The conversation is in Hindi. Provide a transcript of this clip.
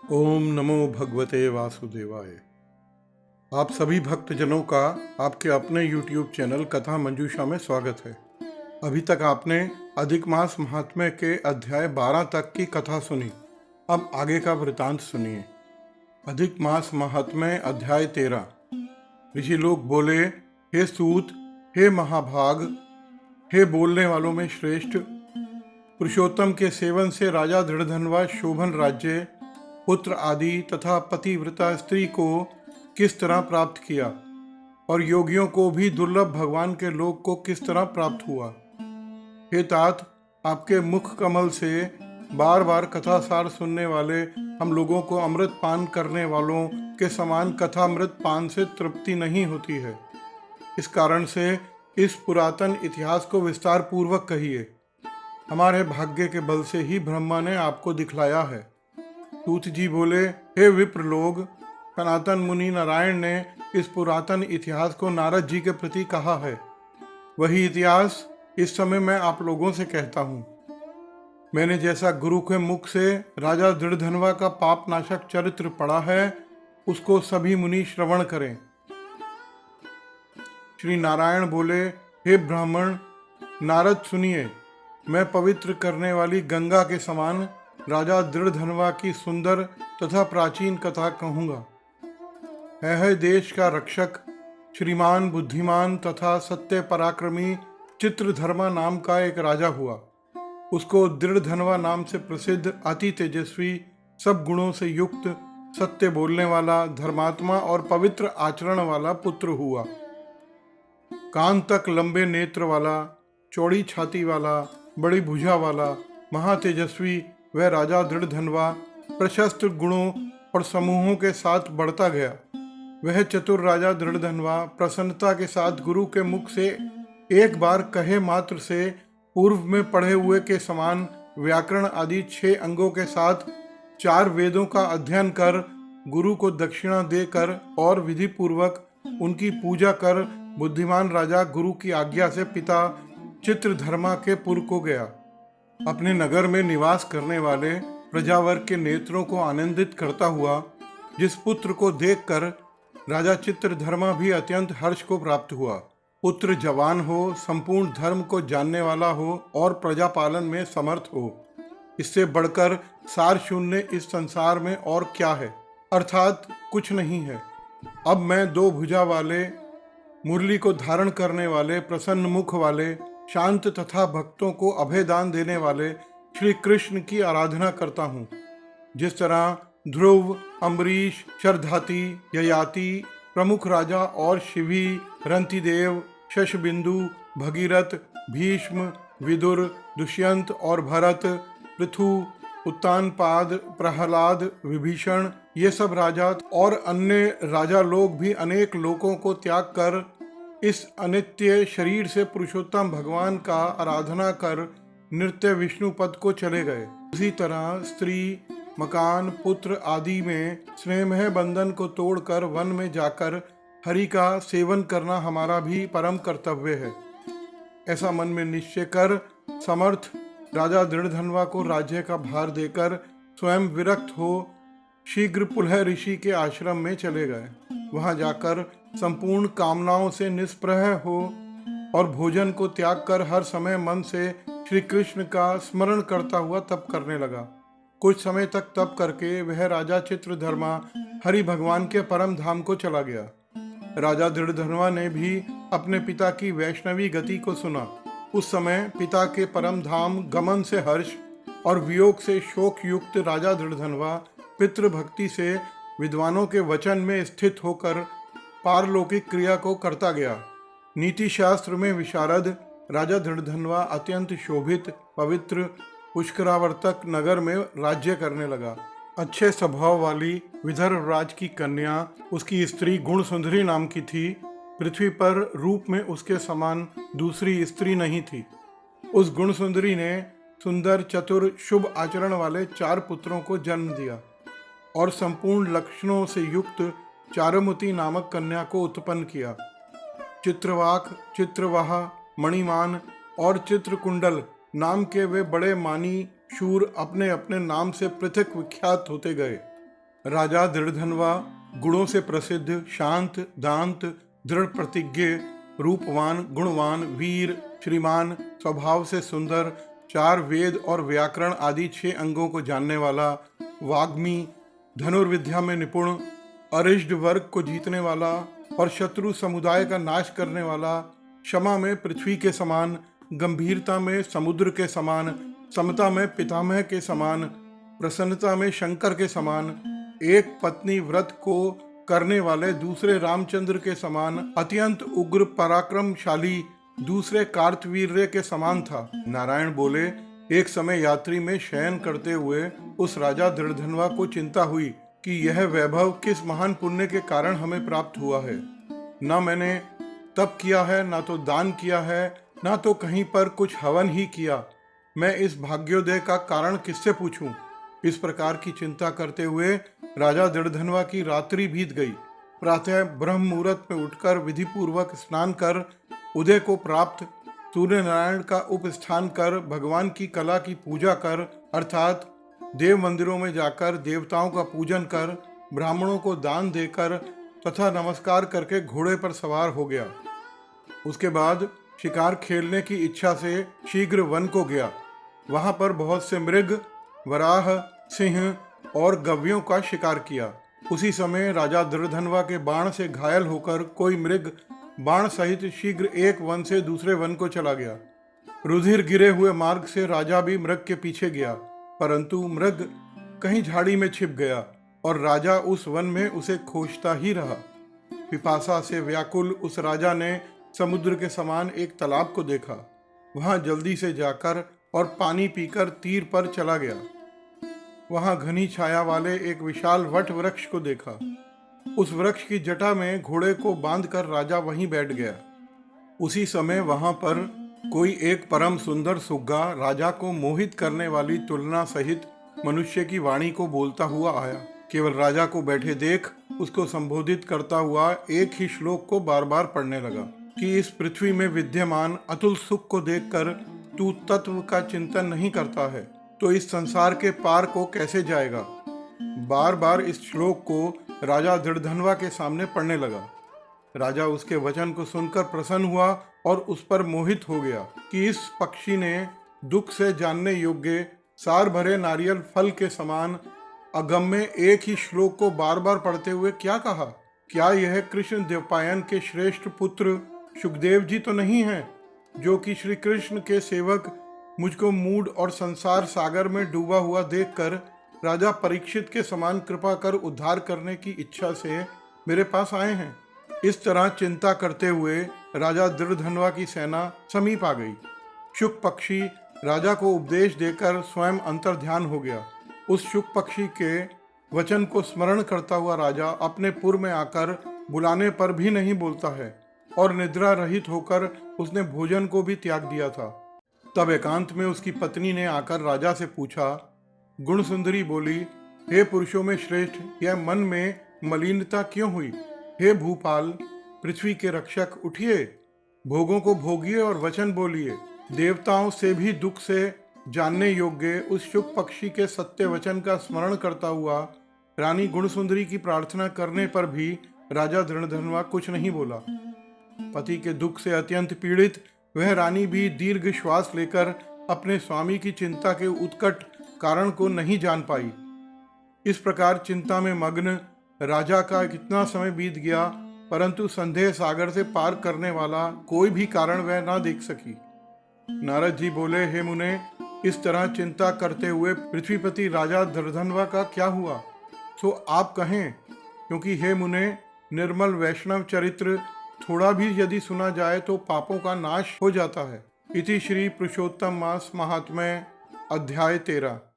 ओम नमो भगवते वासुदेवाय। आप सभी भक्तजनों का आपके अपने YouTube चैनल कथा मंजूषा में स्वागत है। अभी तक आपने अधिक मास महात्म्य के अध्याय 12 तक की कथा सुनी। अब आगे का वृतांत सुनिए। अधिक मास महात्म्य अध्याय 13। ऋषि लोग बोले, हे सूत, हे महाभाग, हे बोलने वालों में श्रेष्ठ, पुरुषोत्तम के सेवन से राजा दृढ़धनवा शोभन राज्य, पुत्र आदि तथा पतिव्रता स्त्री को किस तरह प्राप्त किया और योगियों को भी दुर्लभ भगवान के लोक को किस तरह प्राप्त हुआ। हे तात, आपके मुख कमल से बार बार कथा सार सुनने वाले हम लोगों को अमृत पान करने वालों के समान कथामृत पान से तृप्ति नहीं होती है। इस कारण से इस पुरातन इतिहास को विस्तार पूर्वक कहिए। हमारे भाग्य के बल से ही ब्रह्मा ने आपको दिखलाया है। सूत जी बोले, हे विप्र लोग, सनातन मुनि नारायण ने इस पुरातन इतिहास को नारद जी के प्रति कहा है। वही इतिहास इस समय मैं आप लोगों से कहता हूँ। मैंने जैसा गुरु के मुख से राजा दृढ़धनवा का पाप नाशक चरित्र पढ़ा है, उसको सभी मुनि श्रवण करें। श्री नारायण बोले, हे ब्राह्मण, नारद सुनिए। मैं पवित्र करने वाली गंगा के समान राजा दृढ़धनवा की सुंदर तथा प्राचीन कथा कहूँगा। है देश का रक्षक, श्रीमान, बुद्धिमान तथा सत्य पराक्रमी चित्रधर्मा नाम का एक राजा हुआ। उसको दृढ़धनवा नाम से प्रसिद्ध, अति तेजस्वी, सब गुणों से युक्त, सत्य बोलने वाला, धर्मात्मा और पवित्र आचरण वाला पुत्र हुआ। कान तक लंबे नेत्र वाला, चौड़ी छाती वाला, बड़ी भुजा वाला, महातेजस्वी वह राजा दृढ़धनवा प्रशस्त गुणों और समूहों के साथ बढ़ता गया। वह चतुर राजा दृढ़धनवा प्रसन्नता के साथ गुरु के मुख से एक बार कहे मात्र से पूर्व में पढ़े हुए के समान व्याकरण आदि 6 अंगों के साथ 4 वेदों का अध्ययन कर गुरु को दक्षिणा देकर और विधि पूर्वक उनकी पूजा कर बुद्धिमान राजा गुरु की आज्ञा से पिता चित्रधर्मा के पुर को गया। अपने नगर में निवास करने वाले प्रजावर्ग के नेत्रों को आनंदित करता हुआ जिस पुत्र को देखकर राजा चित्रधर्मा भी अत्यंत हर्ष को प्राप्त हुआ। पुत्र जवान हो, संपूर्ण धर्म को जानने वाला हो और प्रजा पालन में समर्थ हो। इससे बढ़कर सार शून्य इस संसार में और क्या है, अर्थात कुछ नहीं है। अब मैं 2 भुजा वाले, मुरली को धारण करने वाले, प्रसन्न मुख वाले, शांत तथा भक्तों को अभय दान देने वाले श्री कृष्ण की आराधना करता हूँ। जिस तरह ध्रुव, अम्बरीश, शरधाती, ययाति, प्रमुख राजा और शिवी, रंतिदेव, शशबिंदु, भगीरथ, भीष्म, विदुर, दुष्यंत और भरत, पृथु, उत्तानपाद, प्रहलाद, विभीषण, ये सब राजा और अन्य राजा लोग भी अनेक लोकों को त्याग कर इस अनित्य शरीर से पुरुषोत्तम भगवान का आराधना कर नृत्य विष्णु पद को चले गए। उसी तरह स्त्री, मकान, पुत्र आदि में स्नेह बंधन को तोड़कर वन में जाकर हरि का सेवन करना हमारा भी परम कर्तव्य है। ऐसा मन में निश्चय कर समर्थ राजा दृढ़धनवा को राज्य का भार देकर स्वयं विरक्त हो शीघ्र पुलह ऋषि के आश्रम में चले गए। वहां जाकर संपूर्ण कामनाओं से निष्प्रह हो और भोजन को त्याग कर हर समय मन से श्री कृष्ण का स्मरण करता हुआ तप करने लगा। कुछ समय तक तप करके वह राजा चित्रधर्मा हरि भगवान के परम धाम को चला गया। राजा दृढ़धनवा ने भी अपने पिता की वैष्णवी गति को सुना। उस समय पिता के परम धाम गमन से हर्ष और वियोग से शोक युक्त राजा दृढ़धनवा पितृभक्ति से विद्वानों के वचन में स्थित होकर पारलौकिक क्रिया को करता गया। नीति शास्त्र में विशारद राजा दृढ़धनवा अत्यंत शोभित, पवित्र, पुष्करावर्तक नगर में राज्य करने लगा। अच्छे स्वभाव वाली विदर्भ राज की कन्या, उसकी स्त्री गुणसुंदरी नाम की थी। पृथ्वी पर रूप में उसके समान दूसरी स्त्री नहीं थी। उस गुणसुंदरी ने सुंदर, चतुर, शुभ आचरण वाले 4 पुत्रों को जन्म दिया और संपूर्ण लक्षणों से युक्त चारुमती नामक कन्या को उत्पन्न किया। चित्रवाक, चित्रवाह, मणिमान और चित्रकुंडल नाम के वे बड़े मानी शूर अपने अपने नाम से पृथक विख्यात होते गए। राजा दृढ़धनवा गुणों से प्रसिद्ध, शांत, दांत, दृढ़ प्रतिज्ञ, रूपवान, गुणवान, वीर, श्रीमान, स्वभाव से सुंदर, 4 वेद और व्याकरण आदि 6 अंगों को जानने वाला, वाग्मी, धनुर्विद्या में निपुण, अरिष्ट वर्ग को जीतने वाला और शत्रु समुदाय का नाश करने वाला, क्षमा में पृथ्वी के समान, गंभीरता में समुद्र के समान, समता में पितामह के समान, प्रसन्नता में शंकर के समान, एक पत्नी व्रत को करने वाले दूसरे रामचंद्र के समान, अत्यंत उग्र पराक्रमशाली दूसरे कार्तवीर्य के समान था। नारायण बोले, एक समय यात्री में शयन करते हुए उस राजा दृढ़धनवा को चिंता हुई कि यह वैभव किस महान पुण्य के कारण हमें प्राप्त हुआ है। न मैंने तप किया है, ना तो दान किया है, ना तो कहीं पर कुछ हवन ही किया। मैं इस भाग्योदय का कारण किससे पूछूं? इस प्रकार की चिंता करते हुए राजा दृढ़धनवा की रात्रि बीत गई। प्रातः ब्रह्म मुहूर्त में उठकर विधि पूर्वक स्नान कर, उदय को प्राप्त सूर्य नारायण का उपस्थान कर, भगवान की कला की पूजा कर, अर्थात देव मंदिरों में जाकर देवताओं का पूजन कर, ब्राह्मणों को दान देकर तथा नमस्कार करके घोड़े पर सवार हो गया। उसके बाद शिकार खेलने की इच्छा से शीघ्र वन को गया। वहां पर बहुत से मृग, वराह, सिंह और गव्यों का शिकार किया। उसी समय राजा दृढ़धनवा के बाण से घायल होकर कोई मृग बाण सहित शीघ्र एक वन से दूसरे वन को चला गया। रुधिर गिरे हुए मार्ग से राजा भी मृग के पीछे गया, परंतु मृग कहीं झाड़ी में छिप गया और राजा उस वन में उसे खोजता ही रहा। पिपासा से व्याकुल उस राजा ने समुद्र के समान एक तालाब को देखा। वहां जल्दी से जाकर और पानी पीकर तीर पर चला गया। वहां घनी छाया वाले एक विशाल वट वृक्ष को देखा। उस वृक्ष की जटा में घोड़े को बांधकर राजा वहीं बैठ गया। उसी समय वहां पर कोई एक परम सुंदर सुग्गा राजा को मोहित करने वाली तुलना सहित मनुष्य की वाणी को बोलता हुआ आया। केवल राजा को बैठे देख उसको संबोधित करता हुआ एक ही श्लोक को बार बार पढ़ने लगा कि इस पृथ्वी में विद्यमान अतुल सुख को देखकर तू तत्व का चिंतन नहीं करता है तो इस संसार के पार को कैसे जाएगा। बार बार इस श्लोक को राजा दृढ़धनवा के सामने पढ़ने लगा। राजा उसके वचन को सुनकर प्रसन्न हुआ और उस पर मोहित हो गया कि इस पक्षी ने दुख से जानने योग्य सार भरे नारियल फल के समान अगम्य एक ही श्लोक को बार बार पढ़ते हुए क्या कहा। क्या यह कृष्ण द्वैपायन के श्रेष्ठ पुत्र सुखदेव जी तो नहीं हैं, जो कि श्री कृष्ण के सेवक मुझको मूढ़ और संसार सागर में डूबा हुआ देखकर राजा परीक्षित के समान कृपा कर उद्धार करने की इच्छा से मेरे पास आए हैं। इस तरह चिंता करते हुए राजा दृढ़धनवा की सेना समीप आ गई। शुक पक्षी राजा को उपदेश देकर स्वयं अंतर्ध्यान हो गया। उस शुक पक्षी के वचन को स्मरण करता हुआ राजा अपने पुर में आकर बुलाने पर भी नहीं बोलता है और निद्रा रहित होकर उसने भोजन को भी त्याग दिया था। तब एकांत में उसकी पत्नी ने आकर राजा से पूछा। गुण सुंदरी बोली, हे पुरुषों में श्रेष्ठ, यह मन में मलिनता क्यों हुई? हे भूपाल, पृथ्वी के रक्षक, उठिए, भोगों को भोगिए और वचन बोलिए। देवताओं से भी दुख से जानने योग्य उस शुक पक्षी के सत्य वचन का स्मरण करता हुआ रानी गुणसुंदरी की प्रार्थना करने पर भी राजा दृढ़धनवा कुछ नहीं बोला। पति के दुख से अत्यंत पीड़ित वह रानी भी दीर्घ श्वास लेकर अपने स्वामी की चिंता के उत्कट कारण को नहीं जान पाई। इस प्रकार चिंता में मग्न राजा का कितना समय बीत गया, परंतु संदेह सागर से पार करने वाला कोई भी कारण वह ना देख सकी। नारद जी बोले, हे मुने, इस तरह चिंता करते हुए पृथ्वीपति राजा दृढ़धनवा का क्या हुआ, सो आप कहें, क्योंकि हे मुने, निर्मल वैष्णव चरित्र थोड़ा भी यदि सुना जाए तो पापों का नाश हो जाता है। इति श्री पुरुषोत्तम मास महात्म्य अध्याय 13।